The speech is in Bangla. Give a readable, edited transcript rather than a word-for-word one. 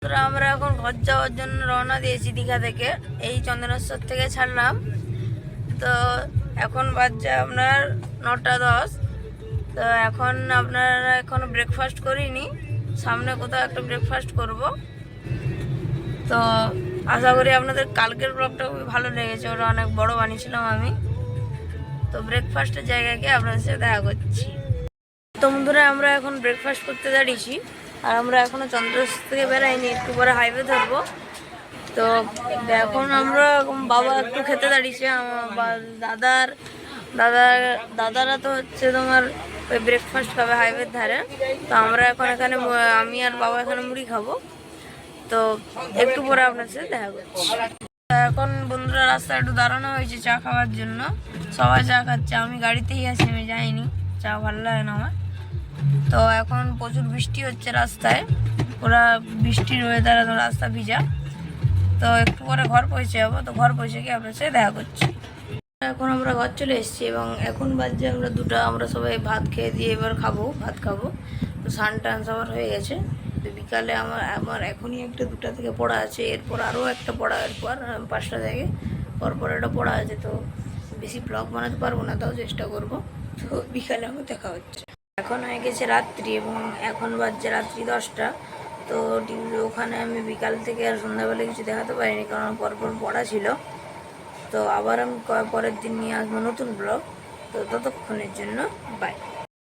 তো আমরা এখন ঘর যাওয়ার জন্য রওনা দিয়েছি দীঘা থেকে। এই চন্দনেশ্বর থেকে ছাড়লাম। তো এখন বাজছে আপনার 9:10। তো এখন আপনারা এখনো ব্রেকফাস্ট করিনি, সামনে কোথাও একটা ব্রেকফাস্ট করব। তো আশা করি আপনাদের কালকের ব্লগটা খুবই ভালো লেগেছে, ওটা অনেক বড় বানিয়েছিলাম আমি। তো ব্রেকফাস্টের জায়গায় গিয়ে আপনাদের সাথে দেখা করছি। তো বন্ধুরা আমরা এখন ব্রেকফাস্ট করতে দাঁড়িয়েছি, আর আমরা এখনও চন্দ্রশেখর থেকে বেরাইনি, একটু পরে হাইওয়ে ধরবো। তো এখন আমরা বাবা একটু খেতে দাঁড়িয়েছে, আমার দাদারা তো হচ্ছে তোমার ওই ব্রেকফাস্ট খাবে হাইওয়ের ধারে। তো আমরা এখন এখানে আমি আর বাবা এখানে মুড়ি খাবো। তো একটু পরে আপনার সাথে দেখা করছি। এখন বন্ধুরা রাস্তায় একটু দাঁড়ানো হয়েছে চা খাওয়ার জন্য, সবাই চা খাচ্ছে, আমি গাড়িতেই আছি, আমি যাইনি, চা ভালো লাগে না আমার। তো এখন প্রচুর বৃষ্টি হচ্ছে রাস্তায়, পুরা বৃষ্টির ওয়েদারে তো রাস্তা ভিজা। তো একটু পরে ঘর পৌঁছে যাবো, তো ঘর পৌঁছে গিয়ে আপনার সাথে দেখা করছি। এখন আমরা ঘর চলে এসেছি এবং এখন বাজছে আমরা 2টা। আমরা সবাই ভাত খেয়ে দিয়ে এবার ভাত খাবো। তো স্নান টান সবার হয়ে গেছে। তো বিকালে আমার এখনই একটা 2টা থেকে পড়া আছে, এরপর আরও একটা পড়া, এরপর 5টা থেকে পর একটা পড়া আছে। তো বেশি ব্লগ বানাতে পারবো না, তাও চেষ্টা করব। তো বিকালে আমার দেখা হচ্ছে। এখন হয়ে গেছে রাত্রি এবং এখন বাজছে রাত্রি 10টা। তো ওখানে আমি বিকাল থেকে আর সন্ধ্যাবেলা কিছু দেখাতে পারিনি, কারণ পরপর পড়া ছিল। তো আবার আমি পরের দিন নিয়ে আসবো নতুন ব্লগ। তো ততক্ষণের জন্য বাই।